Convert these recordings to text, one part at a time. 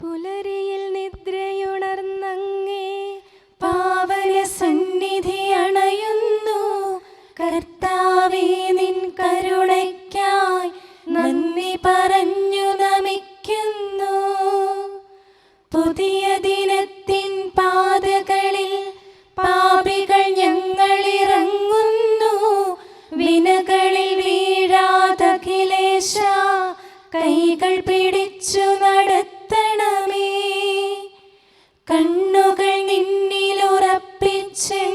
പുലരിയിൽ നിദ്രയുണർന്നങ്ങേ പാവന സന്നിധി അണയുന്നു. കർത്താവേ, നിൻ കരുണയ്ക്കായി നന്ദി പറഞ്ഞു നമിക്കുന്നു. പുതിയ ദിനത്തിൻ പാതകളിൽ പാപികൾ ഞങ്ങളിറങ്ങുന്നു. വിനകളിൽ വീഴാതഖിലേശ കൈകൾ പിടിച്ചു നടത്തണമേ. കണ്ണുകൾ നിന്നിലുറപ്പിച്ചൻ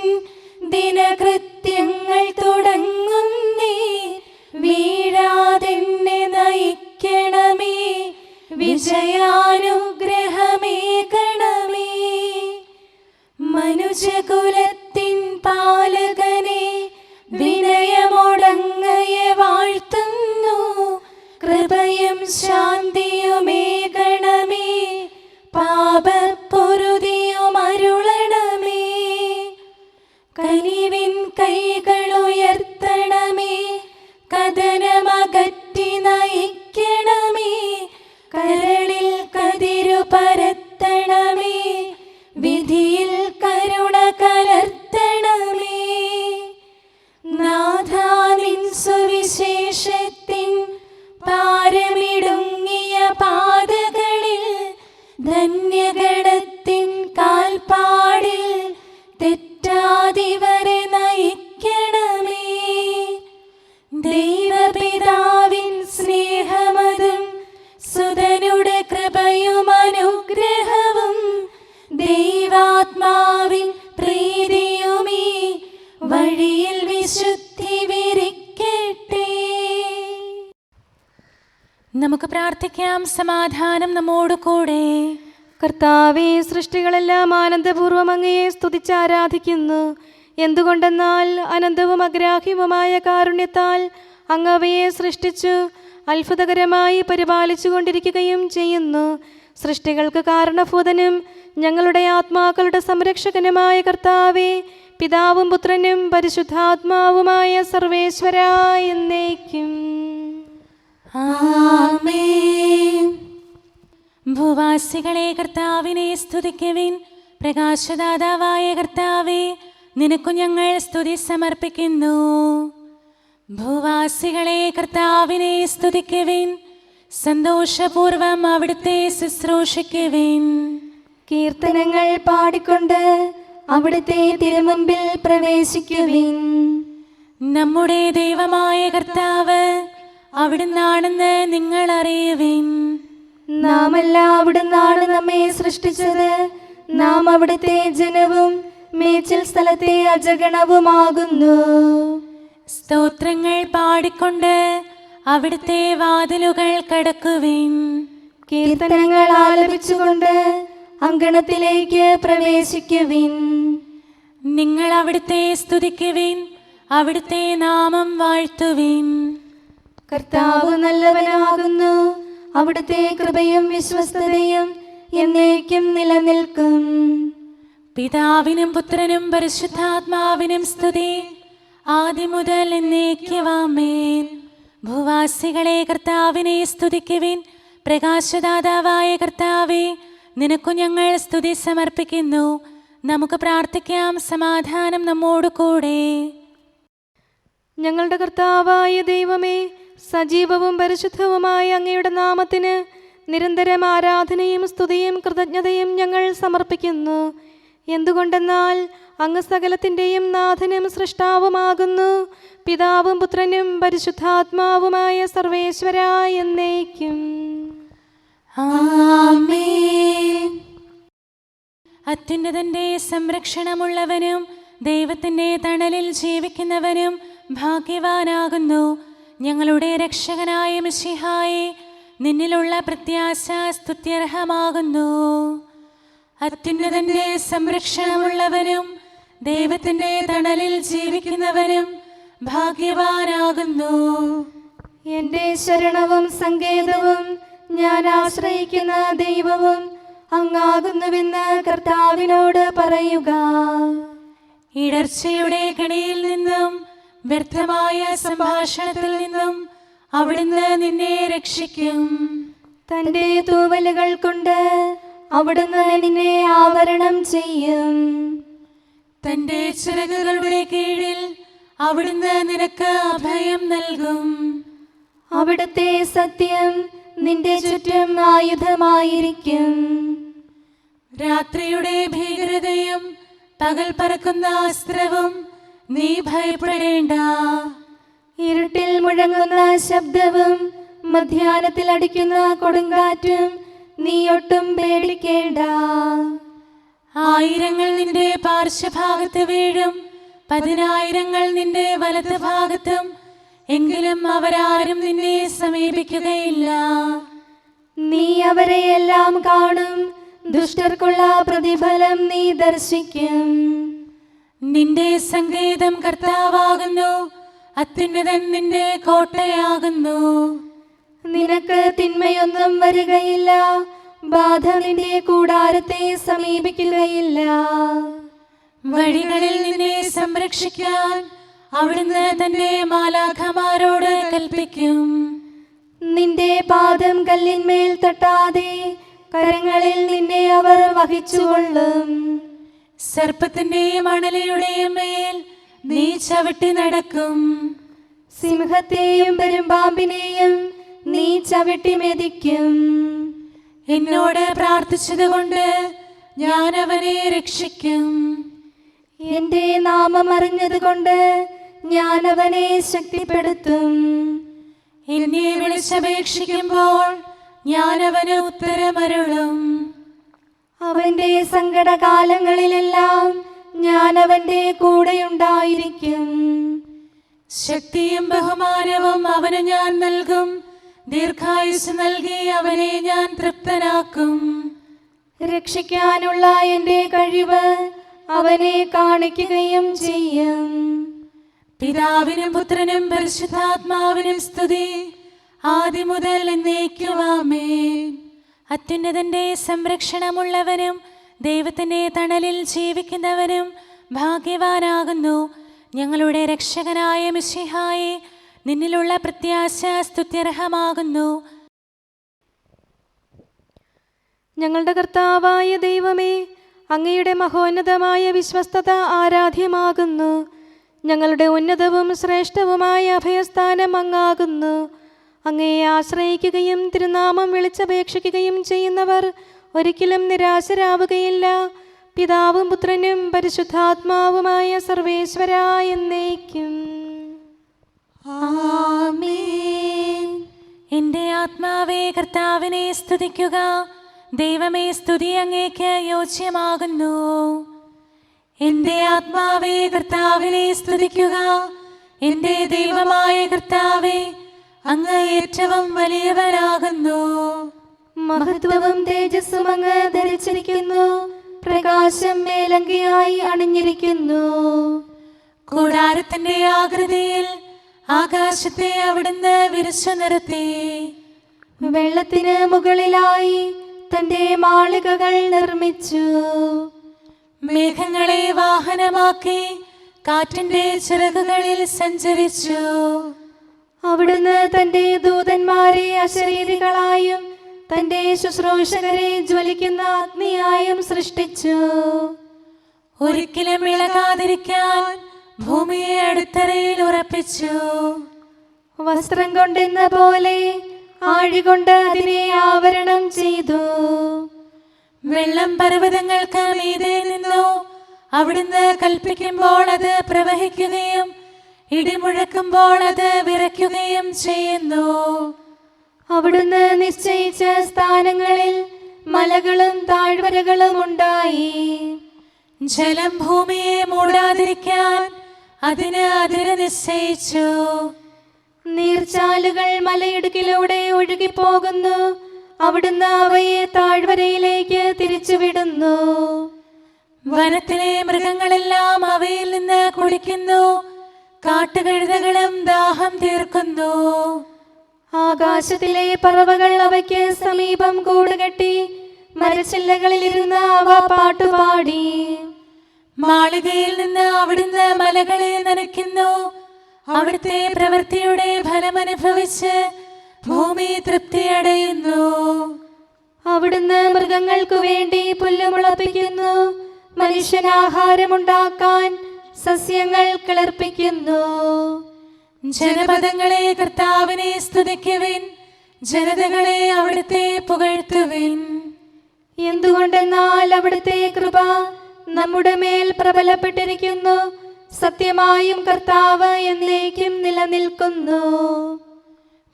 ദിനകൃത്യങ്ങൾ തുടങ്ങുന്നേ. വീഴാതെന്നെ നയിക്കണമേ, വിജയാനുഗ്രഹമേകണമേ. മനുജകുലത്തിൻ പാലകനെ വിനയമൊടങ്ങയെ വാഴ്ത്തുന്നു. കൃപയും ശാന്തിയുമേകണമേ, പാപപ്പൊറുതിയുമരുളണമേ. കനിവിൻ കൈകളുയർത്തണമേ, കഥനമകറ്റി നയിക്കണമേ. കരളിൽ കതിരു പരത്തണമേ, വിധിയിൽ കരുണ കലർത്തണമേ. നാഥാ, നിൻ സുവിശേഷത്തിൻ പാരമിടുങ്ങിയ പാതകളിൽ ധന്യഗണത്തിൻ കാൽപ്പാടിൽ തെറ്റാതിവരെ നയിക്കണമേ. ദൈവപിതാവിൻ സ്നേഹമതും സുതനുടെ കൃപയും അനുഗ്രഹവും ദൈവാത്മാവിൻ പ്രീതിയുമീ വഴിയിൽ വിശുദ്ധി വിരിക്കട്ടെ. നമുക്ക് പ്രാർത്ഥിക്കാം. സമാധാനം നമ്മോട് കൂടെ. കർത്താവേ, സൃഷ്ടികളെല്ലാം ആനന്ദപൂർവ്വം അങ്ങയെ സ്തുതിച്ച് ആരാധിക്കുന്നു. എന്തുകൊണ്ടെന്നാൽ അനന്തവും അഗ്രാഹ്യവുമായ കാരുണ്യത്താൽ അങ്ങ് അവയെ സൃഷ്ടിച്ചു അത്ഭുതകരമായി പരിപാലിച്ചു കൊണ്ടിരിക്കുകയും ചെയ്യുന്നു. സൃഷ്ടികൾക്ക് കാരണഭൂതനും ഞങ്ങളുടെ ആത്മാക്കളുടെ സംരക്ഷകനുമായ കർത്താവേ, പിതാവും പുത്രനും പരിശുദ്ധാത്മാവുമായ സർവേശ്വരാ എന്നേക്കും ആമേൻ. ഭൂവാസികളെ കർത്താവിനെ സ്തുതിക്കുവിൻ. പ്രകാശദാതാവായ കർത്താവേ, നിനക്കു ഞങ്ങൾ സ്തുതി സമർപ്പിക്കുന്നു. ഭൂവാസികളെ കർത്താവിനെ സ്തുതിക്കുവിൻ. സന്തോഷപൂർവം അവിടുത്തെ ശുശ്രൂഷിക്കുവിൻ. കീർത്തനങ്ങൾ പാടിക്കൊണ്ട് അവിടുത്തെ തിരുമുമ്പിൽ പ്രവേശിക്കുവിൻ. നമ്മുടെ ദൈവമായ കർത്താവ് അവിടുന്നാണെന്ന് നിങ്ങൾ അറിയുവിൻ. നാമല്ല അവിടുന്നാണ് നമ്മെ സൃഷ്ടിച്ചത്. നാം അവിടുത്തെ ജനവും മേച്ചിൽ സ്ഥലത്തെ അജഗണവുമാകുന്നു. സ്തോത്രങ്ങൾ പാടിക്കൊണ്ട് അവിടുത്തെ വാതിലുകൾ കടക്കുവിൻ. കീർത്തനങ്ങൾ ആലപിച്ചുകൊണ്ട് അങ്കണത്തിലേക്ക് പ്രവേശിക്കുവിൻ. നിങ്ങൾ അവിടുത്തെ സ്തുതിക്കുവിൻ, അവിടുത്തെ നാമം വാഴ്ത്തുവിൻ. കർത്താവ് നല്ലവനാകുന്നു. അവിടുത്തെ കൃപയും വിശ്വസ്തതയും എന്നേക്കും നിലനിൽക്കും. പിതാവിനും പുത്രനും പരിശുദ്ധാത്മാവിനും സ്തുതി, ആദ്യം മുതൽ എന്നേക്കും ആമേൻ. ഭൂവാസികളെ കർത്താവിനെ സ്തുതിക്കുവിൻ. പ്രകാശദാതാവായ കർത്താവേ, നിനക്കു ഞങ്ങൾ സ്തുതി സമർപ്പിക്കുന്നു. നമുക്ക് പ്രാർത്ഥിക്കാം. സമാധാനം നമ്മോട് കൂടെ. ഞങ്ങളുടെ കർത്താവായ ദൈവമേ, സജീവവും പരിശുദ്ധവുമായ അങ്ങയുടെ നാമത്തിന് നിരന്തരം ആരാധനയും സ്തുതിയും കൃതജ്ഞതയും ഞങ്ങൾ സമർപ്പിക്കുന്നു. എന്തുകൊണ്ടെന്നാൽ അങ്ങ് സകലത്തിൻ്റെയും നാഥനും സൃഷ്ടാവുമാകുന്നു. പിതാവും പുത്രനും പരിശുദ്ധാത്മാവുമായ സർവേശ്വരാ എന്നേക്കും ആമേൻ. അത്യുന്നതന്റെ സംരക്ഷണമുള്ളവനും ദൈവത്തിൻ്റെ തണലിൽ ജീവിക്കുന്നവനും ഭാഗ്യവാനാകുന്നു. ഞങ്ങളുടെ രക്ഷകനായ മിശിഹായേ, നിന്നിലുള്ള പ്രത്യാശ സ്തുത്യർഹമാകുന്നു. അത്യുന്നതന്റെ സംരക്ഷണമുള്ളവനും ദൈവത്തിൻ്റെ തണലിൽ ജീവിക്കുന്നവനും ഭാഗ്യവാനാകുന്നു. എൻ്റെ ശരണവും സങ്കേതവും ഞാൻ ആശ്രയിക്കുന്ന ദൈവവും അങ്ങാകുന്നുവെന്ന് കർത്താവിനോട് പറയുക. ഇടർച്ചയുടെ കണിയിൽ നിന്നും വ്യർത്ഥമായ സംഭാഷണത്തിൽ നിന്നും അവിടുന്ന് നിന്നെ രക്ഷിക്കും. തന്റെ തൂവലുകൾ കൊണ്ട് അവിടുന്ന് നിന്നെ ആവരണം ചെയ്യും. തന്റെ ചിറകുകളുടെ കീഴിൽ അവിടുന്ന് നിനക്ക് അഭയം നൽകും. അവിടുത്തെ സത്യം നിന്റെ ചുറ്റും ആയുധമായിരിക്കും. രാത്രിയുടെ ഭീകരതയും പകൽ പറക്കുന്ന അസ്ത്രവും നീ ഭയപ്പെടേണ്ട. ഇരുട്ടിൽ മുഴങ്ങുന്ന ശബ്ദവും മധ്യാഹ്നത്തിൽ അടിക്കുന്ന കൊടുങ്കാറ്റും നീ ഒട്ടും പേടിക്കേണ്ട. ആയിരങ്ങൾ നിന്റെ പാർശ്വഭാഗത്ത് വീഴും, 10,000 നിന്റെ വലത് ഭാഗത്തും, എങ്കിലും അവരാരും നിന്നെ സമീപിക്കുകയില്ല. നീ അവരെയെല്ലാം കാണും, ദുഷ്ടർക്കുള്ള പ്രതിഫലം നീ ദർശിക്കും. നിന്റെ സങ്കേതം കർത്താവാകുന്നു, അത്യുന്നതൻ നിന്റെ കോട്ടയാകുന്നു. നിനക്ക് തിന്മയൊന്നും വരികയില്ല, ബാധ നിന്റെ കൂടാരത്തെ സമീപിക്കുകയില്ല. വഴികളിൽ നിന്നെ സംരക്ഷിക്കാൻ അവിടുന്ന് തന്റെ മാലാഖമാരോട് കൽപ്പിക്കും. നിന്റെ പാദം കല്ലിന്മേൽ തട്ടാതെ കരങ്ങളിൽ നിന്നെ അവർ വഹിച്ചുകൊള്ളും. സർപ്പത്തിന്റെയും അണലിയുടെയും മേൽ നീ ചവിട്ടി നടക്കും. സിംഹത്തെയും പെരുമ്പാമ്പിനെയും നീ ചവിട്ടി മെതിക്കും. എന്നോട് പ്രാർത്ഥിച്ചതുകൊണ്ട് ഞാൻ അവനെ രക്ഷിക്കും. എന്റെ നാമം അറിഞ്ഞതുകൊണ്ട് ഞാൻ അവനെ ശക്തിപ്പെടുത്തും. എന്നെ വിളിച്ചപേക്ഷിക്കുമ്പോൾ ഞാൻ അവന് ഉത്തരമരുളും. അവന്റെ സങ്കടകാലങ്ങളിലെല്ലാം ഞാൻ അവന്റെ കൂടെയുണ്ടായിരിക്കും. ശക്തിയും ബഹുമാനവും അവന് ഞാൻ നൽകും. ദീർഘായുസ് നൽകി അവനെ ഞാൻ തൃപ്തനാക്കും. രക്ഷിക്കാനുള്ള എന്റെ കഴിവ് അവനെ കാണിക്കുകയും ചെയ്യും. പിതാവിനും പുത്രനും പരിശുദ്ധാത്മാവിനും സ്തുതി, ആദ്യം മുതൽ എന്നേക്കും ആമേൻ. അത്യുന്നതന്റെ സംരക്ഷണമുള്ളവനും ദൈവത്തിന്റെ തണലിൽ ജീവിക്കുന്നവനും ഭാഗ്യവാനാകുന്നു. ഞങ്ങളുടെ രക്ഷകനായ മിശിഹായേ, നിന്നിലുള്ള പ്രത്യാശ സ്തുത്യർഹമാകുന്നു. ഞങ്ങളുടെ കർത്താവായ ദൈവമേ, അങ്ങയുടെ മഹോന്നതമായ വിശ്വസ്തത ആരാധ്യമാകുന്നു. ഞങ്ങളുടെ ഉന്നതവും ശ്രേഷ്ഠവുമായ അഭയസ്ഥാനം അങ്ങാകുന്നു. അങ്ങയെ ആശ്രയിക്കുകയും തിരുനാമം വിളിച്ചപേക്ഷിക്കുകയും ചെയ്യുന്നവർ ഒരിക്കലും നിരാശരാവുകയില്ല. പിതാവും പുത്രനും പരിശുദ്ധാത്മാവുമായ സർവേശ്വരാ എന്നേക്കും ആമേൻ. എൻ്റെ ആത്മാവേ കർത്താവിനെ സ്തുതിക്കുക. ദൈവമേ, സ്തുതി അങ്ങേക്ക് യോജ്യമാകുന്നു. എൻ്റെ ആത്മാവേ കർത്താവിനെ സ്തുതിക്കുക. എൻ്റെ ദൈവമായ കർത്താവേ, അങ്ങ് ഏറ്റവും വലിയവനാകുന്നു. മഹത്വവും തേജസ്സും അങ്ങ് ധരിച്ചിരിക്കുന്നു. പ്രകാശം മേലങ്കിയായി അണിഞ്ഞിരിക്കുന്നു. കൂടാരത്തിന്റെ ആകൃതിയിൽ ആകാശത്തെ അവിടുന്ന് വിരിച്ചു നിർത്തി. വെള്ളത്തിന് മുകളിലായി തന്റെ മാളികകൾ നിർമ്മിച്ചു. മേഘങ്ങളെ വാഹനമാക്കി കാറ്റിന്റെ ചിറകുകളിൽ സഞ്ചരിച്ചു. അവിടുന്ന് തന്റെ ദൂതന്മാരെ അശരീരികളായും തന്റെ ശുശ്രൂഷകരെ ജ്വലിക്കുന്ന അഗ്നിയായും സൃഷ്ടിച്ചു. ഒരിക്കലും ഇളകാതിരിക്കാൻ ഭൂമിയെ അടിത്തറയിൽ ഉറപ്പിച്ചു. വസ്ത്രം കൊണ്ടെന്ന പോലെ ആഴികൊണ്ട് അതിനെ ആവരണം ചെയ്തു. വെള്ളം പർവ്വതങ്ങൾക്ക് മീതെ നിന്നു. അവിടുന്ന് കൽപ്പിക്കുമ്പോൾ അത് പ്രവഹിക്കുകയും ഇടിമുഴക്കുമ്പോൾ അത് വിറയ്ക്കുകയും ചെയ്യുന്നു. അവിടുന്ന് നിശ്ചയിച്ച സ്ഥാനങ്ങളിൽ മലകളും താഴ്വരകളും ഉണ്ടായി. ജലം ഭൂമിയെ മൂടാതിരിക്കാൻ അതിന് അതിര് നിശ്ചയിച്ചു. നീർച്ചാലുകൾ മലയിടുക്കിലൂടെ ഒഴുകിപ്പോകുന്നു. അവിടുന്ന് അവയെ താഴ്വരയിലേക്ക് തിരിച്ചുവിടുന്നു. വനത്തിലെ മൃഗങ്ങളെല്ലാം അവയിൽ നിന്ന് കുടിക്കുന്നു. കാട്ടുകഴുതകളും ദാഹം തീർക്കുന്നു. ആകാശത്തിലെ പറവകൾ അവയ്ക്ക് സമീപം കൂടുകെട്ടി മരച്ചില്ലകളിലിരുന്ന് അവ പാട്ടുപാടി. മാളികയിൽ നിന്ന് അവിടുന്ന് മലകളെ നനയ്ക്കുന്നു. അവിടുത്തെ പ്രവൃത്തിയുടെ ഫലമനുഭവിച്ച് ഭൂമി തൃപ്തിയടയുന്നു. മൃഗങ്ങൾക്കു വേണ്ടി പുല്ല് മുളപ്പിക്കുന്നു. മനുഷ്യനാഹാരമുണ്ടാക്കാൻ സസ്യങ്ങൾ കിളിർപ്പിക്കുന്നു. ജനപദങ്ങളെ കർത്താവിനെ സ്തുതിക്കുവിൻ, ജനതകളെ അവിടുത്തെ പുകഴ്ത്തുവിൻ. എന്തുകൊണ്ടെന്നാൽ അവിടുത്തെ കൃപ നമ്മുടെ മേൽ പ്രബലപ്പെട്ടിരിക്കുന്നു. സത്യമായും കർത്താവ് എന്നേക്കും നിലനിൽക്കുന്നു.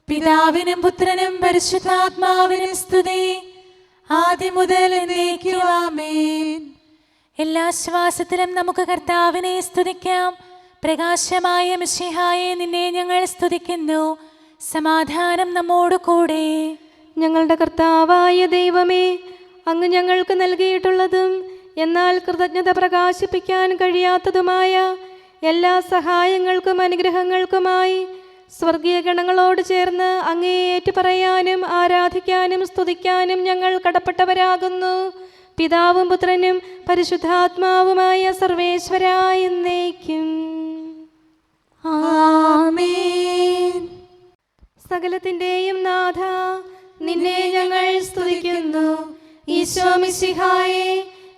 പിതാവിനും പുത്രനും പരിശുദ്ധാത്മാവിനും സ്തുതി, ആദ്യം മുതൽ എന്നേക്കും ആമേൻ. എല്ലാ ശ്വാസത്തിലും നമുക്ക് കർത്താവിനെ സ്തുതിക്കാം. പ്രകാശമായ മിശിഹായെ, നിന്നെ ഞങ്ങൾ സ്തുതിക്കുന്നു. സമാധാനം നമ്മോട് കൂടെ. ഞങ്ങളുടെ കർത്താവായ ദൈവമേ, അങ്ങ് ഞങ്ങൾക്ക് നൽകിയിട്ടുള്ളതും എന്നാൽ കൃതജ്ഞത പ്രകാശിപ്പിക്കാൻ കഴിയാത്തതുമായ എല്ലാ സഹായങ്ങൾക്കും അനുഗ്രഹങ്ങൾക്കുമായി സ്വർഗീയ ഗണങ്ങളോട് ചേർന്ന് അങ്ങേ ഏറ്റുപറയാനും ആരാധിക്കാനും സ്തുതിക്കാനും ഞങ്ങൾ കടപ്പെട്ടവരാകുന്നു. പിതാവും പുത്രനും പരിശുദ്ധാത്മാവുമായ സർവേശ്വരായ എന്നേക്കും ആമേൻ. സകലത്തിന്റെയും നാഥ, നിന്നെ ഞങ്ങൾ സ്തുതിക്കുന്നു. ഈശോ മിശിഹായെ,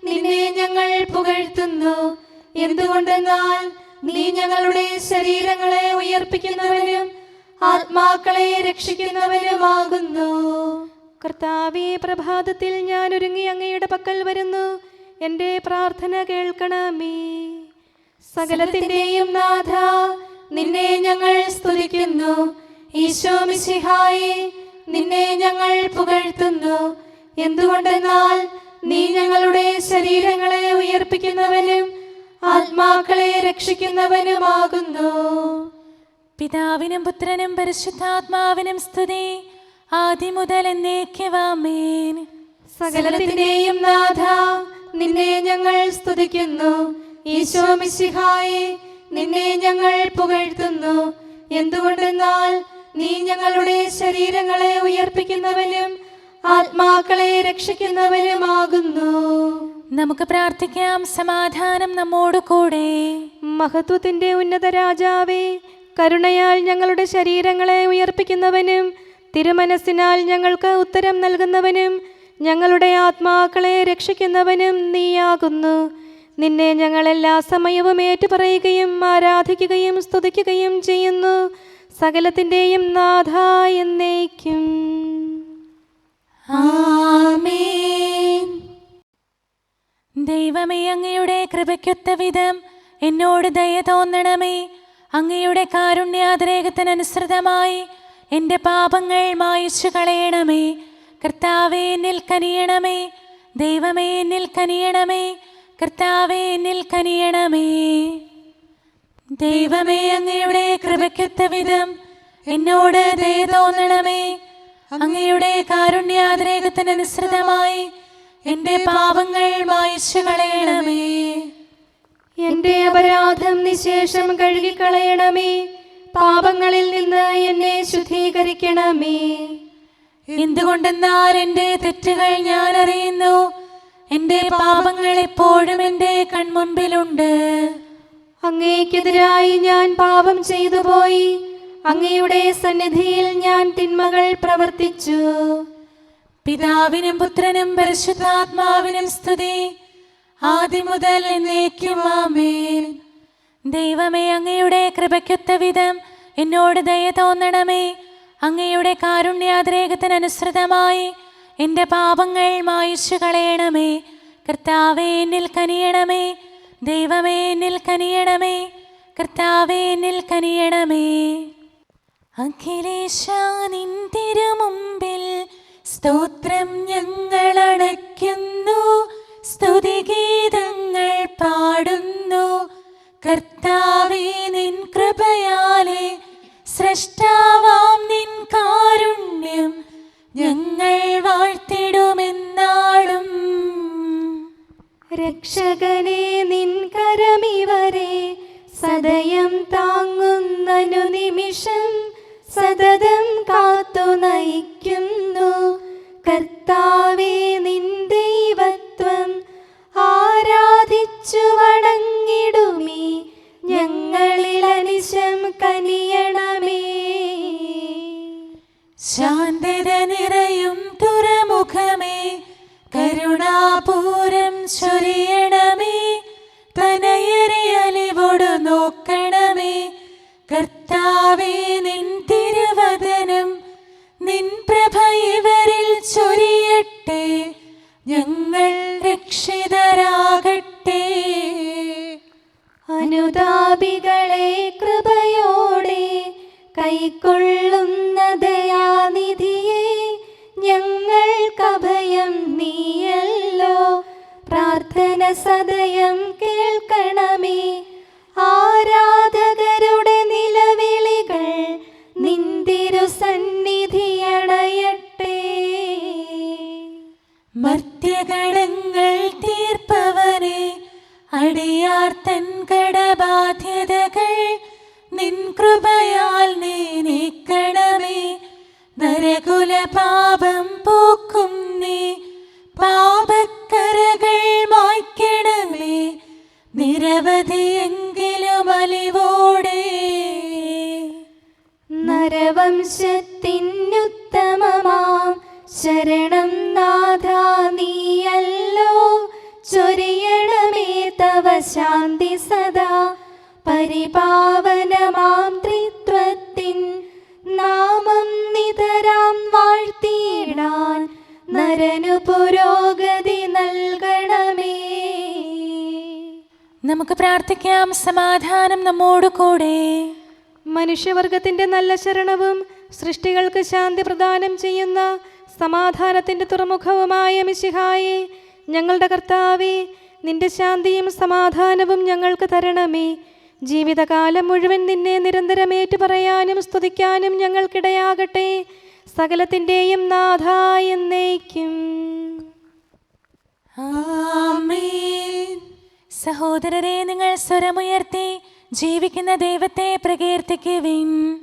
നിന്നെ ഞങ്ങൾ പുകഴ്ത്തുന്നു. എന്തുകൊണ്ടെന്നാൽ നീ ഞങ്ങളുടെ ശരീരങ്ങളെ ഉയർപ്പിക്കുന്നവനും ആത്മാക്കളെ രക്ഷിക്കുന്നവനുമാകുന്നു. കർത്താവേ, പ്രഭാതത്തിൽ ഞാൻ ഒരുങ്ങി അങ്ങയുടെ പക്കൽ വരുന്നു. എൻ്റെ പ്രാർത്ഥന കേൾക്കണമേ. സകലത്തിന്റെയും നാഥ, നിന്നെ ഞങ്ങൾ സ്തുതിക്കുന്നു. ഈശോ മിശിഹായെ, നിന്നെ ഞങ്ങൾ പുകഴ്ത്തുന്നു. എന്തുകൊണ്ടെന്നാൽ നീ ഞങ്ങളുടെ ശരീരങ്ങളെ ഉയർപ്പിക്കുന്നവനും ആത്മാക്കളെ രക്ഷിക്കുന്നവനുമാകുന്നു. പിതാവിനും പുത്രനും പരിശുദ്ധാത്മാവിനും സ്തുതി, ആദ്യം മുതൽ എന്നേക്കും ആമേൻ. സകലത്തിന്റെയും നാഥ, നിന്നെ ഞങ്ങൾ സ്തുതിക്കുന്നു. ഈശോ മിശിഹായെ, നിന്നെ ഞങ്ങൾ പുകഴ്ത്തുന്നു. എന്തുകൊണ്ടെന്നാൽ നീ ഞങ്ങളുടെ ശരീരങ്ങളെ ഉയർപ്പിക്കുന്നവനും ആത്മാക്കളെ രക്ഷിക്കുന്നവനുമാകുന്നു. നമുക്ക് പ്രാർത്ഥിക്കാം. സമാധാനം നമ്മോട് കൂടെ. മഹത്വത്തിന്റെ ഉന്നത രാജാവേ, കരുണയാൽ ഞങ്ങളുടെ ശരീരങ്ങളെ ഉയർപ്പിക്കുന്നവനും തിരുമനസ്സിനാൽ ഞങ്ങൾക്ക് ഉത്തരം നൽകുന്നവനും ഞങ്ങളുടെ ആത്മാക്കളെ രക്ഷിക്കുന്നവനും നീയാകുന്നു. നിന്നെ ഞങ്ങൾ എല്ലാ സമയവും ഏറ്റുപറയുകയും ആരാധിക്കുകയും സ്തുതിക്കുകയും ചെയ്യുന്നു. സകലത്തിന്റെയും നാഥ എന്നേക്കും ആമേൻ. ദൈവമേ, അങ്ങയുടെ കൃപയ്ക്കൊത്ത വിധം എന്നോട് ദയ തോന്നണമേ. അങ്ങയുടെ കാരുണ്യാതിരേകത്തിനനുസൃതമായി എൻ്റെ പാപങ്ങൾ മായിച്ചു കളയണമേ. കർത്താവേ, എന്നിൽ കനിയണമേ. ദൈവമേ, എന്നിൽ കനിയണമേ. കർത്താവേ, എന്നിൽ കനിയണമേ. ദൈവമേ, അങ്ങയുടെ കൃപയ്ക്കൊത്ത വിധം എന്നോട് ദയ തോന്നണമേ. അങ്ങയുടെ കാരുണ്യാതിരേകത്തിനനുസൃതമായി എൻ്റെ പാപങ്ങൾ മായിച്ചു കളയണമേ. എൻ്റെ അപരാധം നിശേഷം കഴുകിക്കളയണമേ. പാപങ്ങളിൽ നിന്ന് എന്നെ ശുദ്ധീകരിക്കണമേ. എന്തുകൊണ്ടെന്നാൽ എൻ്റെ തെറ്റുകൾ ഞാൻ അറിയുന്നു. എൻ്റെ പാപങ്ങൾ എപ്പോഴും എൻ്റെ കൺമുൻപിലുണ്ട്. അങ്ങേക്കെതിരായി ഞാൻ പാപം ചെയ്തു പോയി. അങ്ങയുടെ സന്നിധിയിൽ ഞാൻ തിന്മകൾ പ്രവർത്തിച്ചു. പിതാവിനും പുത്രനും പരിശുദ്ധാത്മാവിനും സ്തുതി, ആദ്യം മുതൽ എന്നേക്കും ആമേൻ. ദൈവമേ, അങ്ങയുടെ കൃപയ്ക്കൊത്ത വിധം എന്നോട് ദയ തോന്നണമേ. അങ്ങയുടെ കാരുണ്യാതിരേകത്തിനനുസൃതമായി എൻ്റെ പാപങ്ങൾ മായിച്ചു കളയണമേ. കർത്താവേ, എന്നിൽ കനിയണമേ. ദൈവമേ, എന്നിൽ കനിയണമേ. കർത്താവേ, എന്നിൽ കനിയണമേ. അഖിലേശാ, നിൻ തിരുമുമ്പിൽ സ്തോത്രം ഞങ്ങൾ അണയ്ക്കുന്നു. സ്തുതിഗീതങ്ങൾ പാടുന്നു. കർത്താവേ, നിൻ കൃപയാലെ സ്രഷ്ടാവാം നിൻ കാരുണ്യം ഞങ്ങൾ വാഴ്ത്തിടുമെന്നാളും. രക്ഷകനെ, നിൻ കരമിവരെ സദയം താങ്ങുന്നനു നിമിഷം സതതം കാത്തു നയിക്കുന്നു. കർത്താവേ, നിൻ ദൈവത്വം ആരാധിച്ചു വണങ്ങിടുമീ ഞങ്ങളിൽ അനിശം കനിയണമേ. ശാന്തത നിറയും തുറമുഖമേ, കരുണ ശരണം നീയല്ലോ. പ്രാർത്ഥന സദയം കേൾക്കണമേ. ആരാധകരുടെ നിലവിളികൾ നിന്തിരു സന്നിധിയണയട്ടെ. മർത്യകടങ്ങൾ തീർപ്പവനെ, അടിയാർ തൻ കടബാധ്യതകൾ നിൻ കൃപയാൽ നീ നീക്കണമേ. നരകുല പാപം പോക്കും നീ, പാപക്കരകൾ മായ്ക്കണമേ. നിരവധിയെങ്കിലും അലിവോടെ നരവംശത്തിനുത്തമമാം ശരണം നാഥ നീയല്ലോ. ചൊരിയണമേ തവ ശാന്തി സദാ. പരിപാവനമാം ത്രിത്വത്തിൻ നാമം നിതരാം വാഴ്ത്തിയിടാൻ നരനു പുരോഗതി നൽകണമേ. നമുക്ക് പ്രാർത്ഥിക്കാം. സമാധാനം നമ്മോട് കൂടെ. മനുഷ്യവർഗത്തിന്റെ നല്ല ശരണവും സൃഷ്ടികൾക്ക് ശാന്തി പ്രദാനം ചെയ്യുന്ന സമാധാനത്തിന്റെ തുറമുഖവുമായ മിശിഹായേ, ഞങ്ങളുടെ കർത്താവേ, നിന്റെ ശാന്തിയും സമാധാനവും ഞങ്ങൾക്ക് തരണമേ. ജീവിതകാലം മുഴുവൻ നിന്നെ നിരന്തരം ഏറ്റുപറയാനും സ്തുതിക്കാനും ഞങ്ങൾക്കിടയാകട്ടെ. സകലത്തിൻ്റെയും നാഥ എന്നേക്കും. ആമേൻ. സഹോദരരെ, നിങ്ങൾ സ്വരമുയർത്തി ജീവിക്കുന്ന ദൈവത്തെ പ്രകീർത്തിക്കുവിൻ.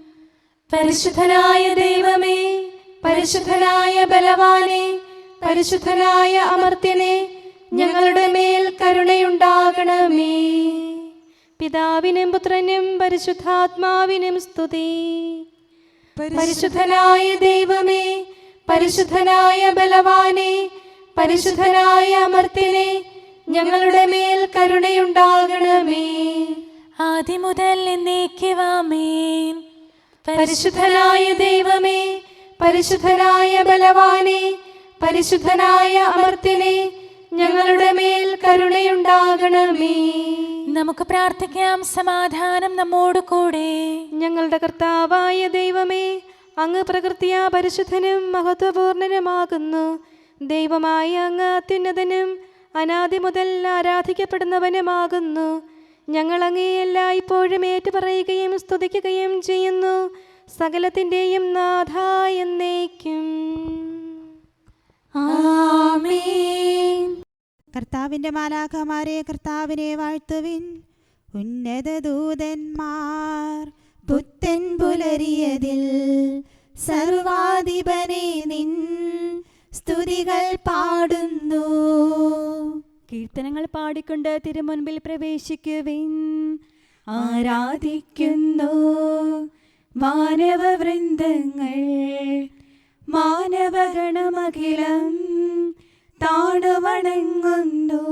പരിശുദ്ധനായ ദൈവമേ, പരിശുദ്ധനായ ബലവാനെ, പരിശുദ്ധനായ അമർത്യനെ, ഞങ്ങളുടെ മേൽ കരുണയുണ്ടാകണമേ. പിതാവിനും പുത്രനും പരിശുദ്ധാത്മാവിനും സ്തുതി. പരിശുദ്ധനായ ദൈവമേ, പരിശുദ്ധനായ ബലവാനെ, പരിശുദ്ധനായ അമർത്യനെ, ഞങ്ങളുടെ മേൽ കരുണയുണ്ടാകണമേ. ആദ്യം മുതൽ എന്നേക്കുമാമേൻ. പരിശുദ്ധനായ ദൈവമേ, പരിശുദ്ധനായ ബലവാനെ, പരിശുദ്ധനായ അമർത്യനെ, ഞങ്ങളുടെ മേൽ കരുണയുണ്ടാകണമേ. നമുക്ക് പ്രാർത്ഥിക്കാം. സമാധാനം നമ്മോട് കൂടെ. ഞങ്ങളുടെ കർത്താവായ ദൈവമേ, അങ്ങ് പ്രകൃതിയാ പരിശുദ്ധനും മഹത്വപൂർണനുമാകുന്നു. ദൈവമായ അങ്ങ് അത്യുന്നതനും അനാദി മുതൽ ആരാധിക്കപ്പെടുന്നവനുമാകുന്നു. ഞങ്ങൾ അങ്ങേ എല്ലായ്പ്പോഴും ഏറ്റുപറയുകയും സ്തുതിക്കുകയും ചെയ്യുന്നു. സകലത്തിൻ്റെയും നാഥ എന്നേക്കും. ആമേൻ. കർത്താവിൻ്റെ മാലാഖമാരെ കർത്താവിനെ വാഴ്ത്തുവിൻ. ഉന്നത ദൂതന്മാർ പുത്തൻ പുലരിയതിൽ സർവാധിപനെ നിൻ സ്തുതികൾ പാടുന്നു. കീർത്തനങ്ങൾ പാടിക്കൊണ്ട് തിരുമുൻപിൽ പ്രവേശിക്കുവിൻ. ആരാധിക്കുന്നു മാനവവൃന്ദങ്ങൾ, മാനവഗണമഖിലം താണുവണങ്ങുന്നു.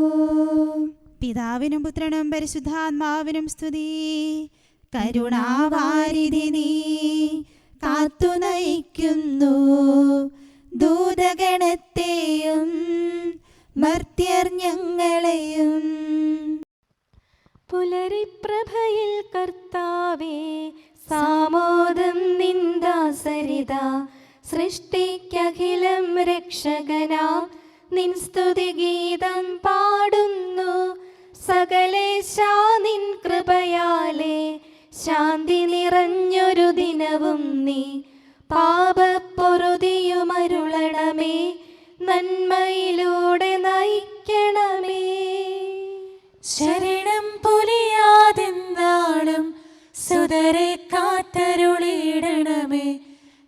പിതാവിനും പുത്രനും പരിശുദ്ധാത്മാവിനും സ്തുതി. കരുണാവാരിധി നീ കാത്തു നയിക്കുന്നു. ദൂതഗണത്തെയും മർത്യർ ഞങ്ങളെയും. പുലരിപ്രഭയിൽ കർത്താവേ, സാമോദം നിന്ദാസരിത. സൃഷ്ടിക്കഖിലം രക്ഷകനാം നിൻ സ്തുതിഗീതം പാടുന്നു. സകലേശാ നിൻ കൃപയാലേ ശാന്തി നിറഞ്ഞൊരു ദിനവും നീ. പാപപ്പൊറുതിയുമരുളണമേ, നന്മയിലൂടെ നയിക്കണമേ. ശരണം പൊലിയാതെന്നാളും സുതരെ കാത്തരുളിയിടണമേ.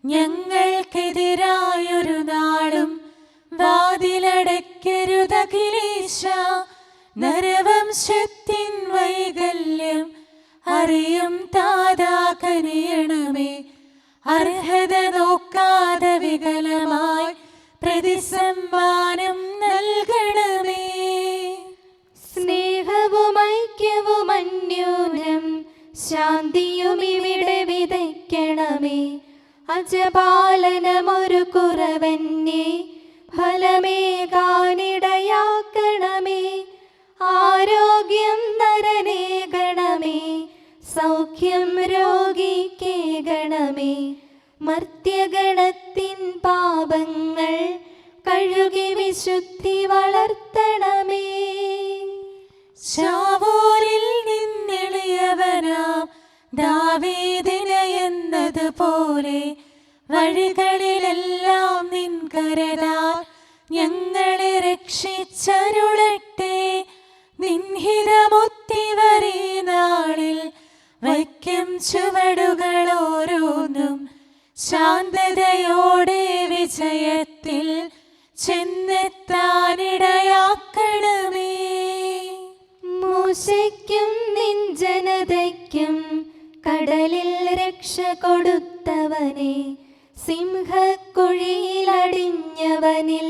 ഞങ്ങൾക്കെതിരായൊരു നാളും വാതിലടയ്ക്കരുതഖിലേശ. നരവംശത്തിൻ വൈകല്യം അറിയും താതാ കനിയണമേ. അർഹത നോക്കാതെ വികലമായി പ്രതിസമ്മാനം നൽകണമേ. സ്നേഹവും ഐക്യവും അന്യോന്യം ശാന്തിയും ഇവിടെ വിതയ്ക്കണമേ. അജപാലനമൊരു കുറവന്യേ ഫലമേകാനിടയാക്കണമേ. ആരോഗ്യം നരനേകണമേ, സൗഖ്യം രോഗിക്കേകണമേ. മർത്യഗണത്തിൻ പാപങ്ങൾ കഴുകി ശുദ്ധി വളർത്തണമേ. ശാവൂരിൽ നിന്നെളിയവനാം ദാവീദിന് എന്നതുപോലെ വഴികളിലെല്ലാം നിൻ കരതാൽ ഞങ്ങളെ രക്ഷിച്ചരുളട്ടെ. നിൻഹിതമൊത്തിവരീ നാളിൽ വയ്ക്കും ചുവടുകൾ ഓരോന്നും ശാന്തതയോടെ വിജയത്തിൽ ചെന്നെത്താനിടയാക്കണമേ. മൂശയ്ക്കും നിൻ ജനതയ്ക്കും കടലിൽ രക്ഷ കൊടുത്തവനെ, സിംഹക്കുഴിയിലടിഞ്ഞവനിൽ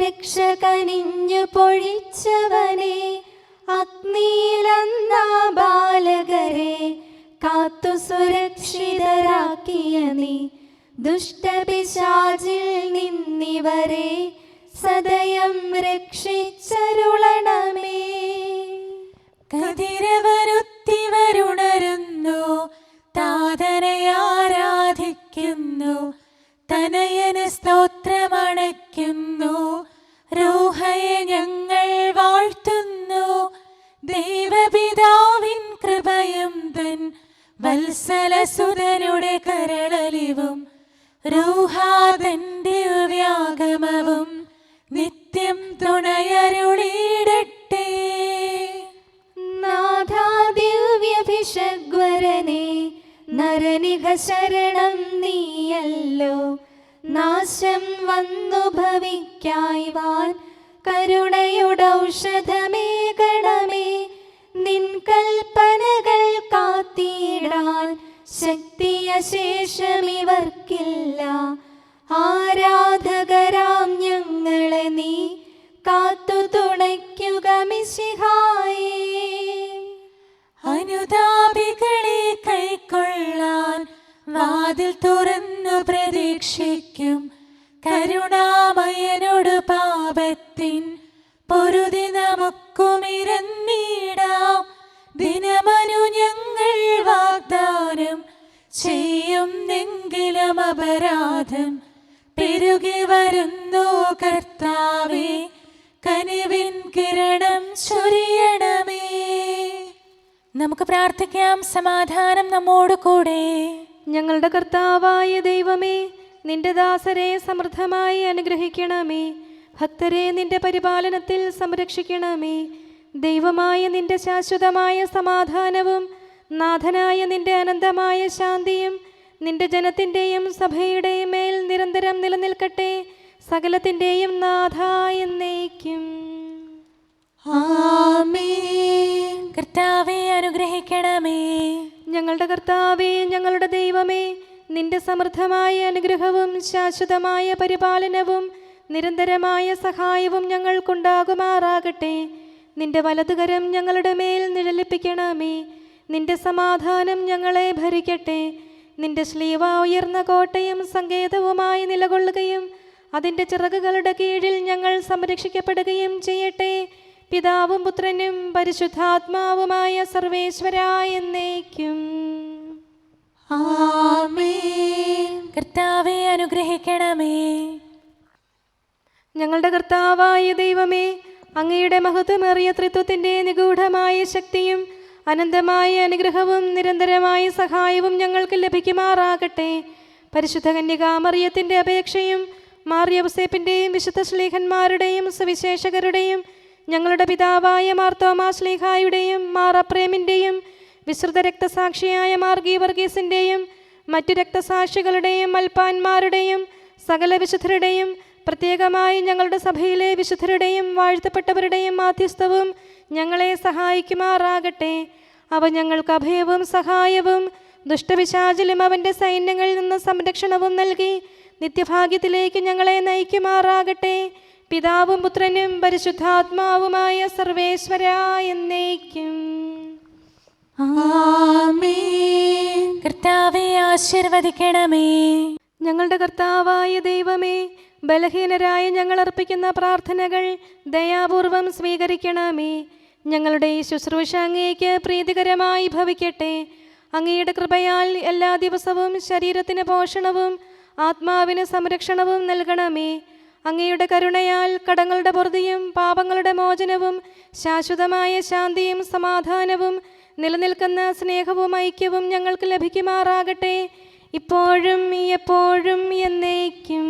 രക്ഷ കനിഞ്ഞു പൊഴിച്ചവനെ, അഗ്നിയിലന്നാ ബാലകരെ കാത്തു സുരക്ഷിതരാക്കിയ നീ, ദുഷ്ടപിശാചിൽ നിന്നിവരെ സദയം രക്ഷിച്ചരുളണമേ. കതിരവരുത്തിവരുണരുന്നു, താതനെ ആരാധിക്കുന്നു, തനയന് സ്തോത്രമണയ്ക്കുന്നു, റൂഹയെ ഞങ്ങൾ വാഴ്ത്തുന്നു. ദൈവപിതാവിൻ കൃപയും തൻ വത്സലസുതനുടെ കരളലിവും റൂഹാതൻ ദിവ്യാഗമവും നിത്യം തുണയരുളിയിടട്ടെ. നാഥാ ദിവ്യഭിഷഗ്വരനെ, നരനിക ശരണം നീയല്ലോ. നാശം വന്നു ഭവിക്കായ്വാൻ കരുണയുടൗഷധമേകണമേ. നിൻ കൽപ്പനകൾ കാത്തിടാൻ ശക്തിയശേഷമിവർക്കില്ല. ആരാധകരാം ഞങ്ങളെ നീ കാത്തു തുണയ്ക്കുക മിശിഹായേ. അനുതാപികളെ കൈക്കൊള്ളാൻ വാതിൽ തുറന്നു പ്രതീക്ഷിക്കും കരുണാമയനോട് പാപത്തിൻ പൊറുതി നമുക്കുമിരന്നിടാം. ദിനമനു ഞങ്ങൾ വാഗ്ദാനം ചെയ്യുന്നെങ്കിലും അപരാധം പെരുകി വരുന്നു. കർത്താവേ, കനിവിൻ കിരണം ചൊരിയണമേ. നമുക്ക് പ്രാർത്ഥിക്കാം. സമാധാനം നമ്മോട് കൂടെ. ഞങ്ങളുടെ കർത്താവായ ദൈവമേ, നിന്റെ ദാസരെ സമൃദ്ധമായി അനുഗ്രഹിക്കണമേ. ഭക്തരെ നിന്റെ പരിപാലനത്തിൽ സംരക്ഷിക്കണമേ. ദൈവമായ നിന്റെ ശാശ്വതമായ സമാധാനവും നാഥനായ നിന്റെ അനന്തമായ ശാന്തിയും നിന്റെ ജനത്തിൻ്റെയും സഭയുടെയും മേൽ നിരന്തരം നിലനിൽക്കട്ടെ. സകലത്തിൻ്റെയും നാഥ എന്നേക്കും. ആമേൻ. കർത്താവേ, അനുഗ്രഹിക്കണമേ. ഞങ്ങളുടെ കർത്താവേ, ഞങ്ങളുടെ ദൈവമേ, നിന്റെ സമൃദ്ധമായ അനുഗ്രഹവും ശാശ്വതമായ പരിപാലനവും നിരന്തരമായ സഹായവും ഞങ്ങൾക്കുണ്ടാകുമാറാകട്ടെ. നിന്റെ വലതുകരം ഞങ്ങളുടെ മേൽ നിഴലിപ്പിക്കണമേ. നിന്റെ സമാധാനം ഞങ്ങളെ ഭരിക്കട്ടെ. നിന്റെ ശ്ലീവ ഉയർന്ന കോട്ടയും സങ്കേതവുമായി നിലകൊള്ളുകയും അതിൻ്റെ ചിറകുകളുടെ കീഴിൽ ഞങ്ങൾ സംരക്ഷിക്കപ്പെടുകയും ചെയ്യട്ടെ. പിതാവും പുത്രനും പരിശുദ്ധാത്മാവുമായ സർവേശ്വരായ എന്നേക്കും. ആമേൻ. കർത്താവേ, അനുഗ്രഹിക്കണമേ. ഞങ്ങളുടെ കർത്താവായ ദൈവമേ, അങ്ങയുടെ മഹത്വമേറിയ ത്രിത്വത്തിൻ്റെ നിഗൂഢമായ ശക്തിയും അനന്തമായ അനുഗ്രഹവും നിരന്തരമായ സഹായവും ഞങ്ങൾക്ക് ലഭിക്കുമാറാകട്ടെ. പരിശുദ്ധ കന്യകാമറിയത്തിൻ്റെ അപേക്ഷയും മാർ യൗസേപ്പിൻ്റെയും വിശുദ്ധ ശ്ലീഹന്മാരുടെയും സുവിശേഷകരുടെയും ഞങ്ങളുടെ പിതാവായ മാർ തോമാ ശ്ലീഹായുടെയും മാർ അപ്രേമിൻ്റെയും വിശുദ്ധ രക്തസാക്ഷിയായ മാർ ഗീവർഗീസിൻ്റെയും മറ്റു രക്തസാക്ഷികളുടെയും മൽപ്പാന്മാരുടെയും സകല വിശുദ്ധരുടെയും പ്രത്യേകമായി ഞങ്ങളുടെ സഭയിലെ വിശുദ്ധരുടെയും വാഴ്ത്തപ്പെട്ടവരുടെയും മാധ്യസ്ഥവും ഞങ്ങളെ സഹായിക്കുമാറാകട്ടെ. അവ ഞങ്ങൾക്ക് അഭയവും സഹായവും ദുഷ്ടപിശാചിലും അവൻ്റെ സൈന്യങ്ങളിൽ നിന്ന് സംരക്ഷണവും നൽകി നിത്യഭാഗ്യത്തിലേക്ക് ഞങ്ങളെ നയിക്കുമാറാകട്ടെ. പിതാവും പുത്രനും പരിശുദ്ധാത്മാവുമായ സർവേശ്വരായ എന്നേക്കും. ആമേൻ. കർത്താവേ, ആശീർവദിക്കണമേ. ഞങ്ങളുടെ കർത്താവായ ദൈവമേ, ബലഹീനരായ ഞങ്ങൾ അർപ്പിക്കുന്ന പ്രാർത്ഥനകൾ ദയാപൂർവം സ്വീകരിക്കണമേ. ഞങ്ങളുടെ ഈ ശുശ്രൂഷ അങ്ങേക്ക് പ്രീതികരമായി ഭവിക്കട്ടെ. അങ്ങയുടെ കൃപയാൽ എല്ലാ ദിവസവും ശരീരത്തിന് പോഷണവും ആത്മാവിന് സംരക്ഷണവും നൽകണമേ. അങ്ങയുടെ കരുണയാൽ കടങ്ങളുടെ പൊറുതിയും പാപങ്ങളുടെ മോചനവും ശാശ്വതമായ ശാന്തിയും സമാധാനവും നിലനിൽക്കുന്ന സ്നേഹവും ഐക്യവും ഞങ്ങൾക്ക് ലഭിക്കുമാറാകട്ടെ, ഇപ്പോഴും എപ്പോഴും എന്നേക്കും.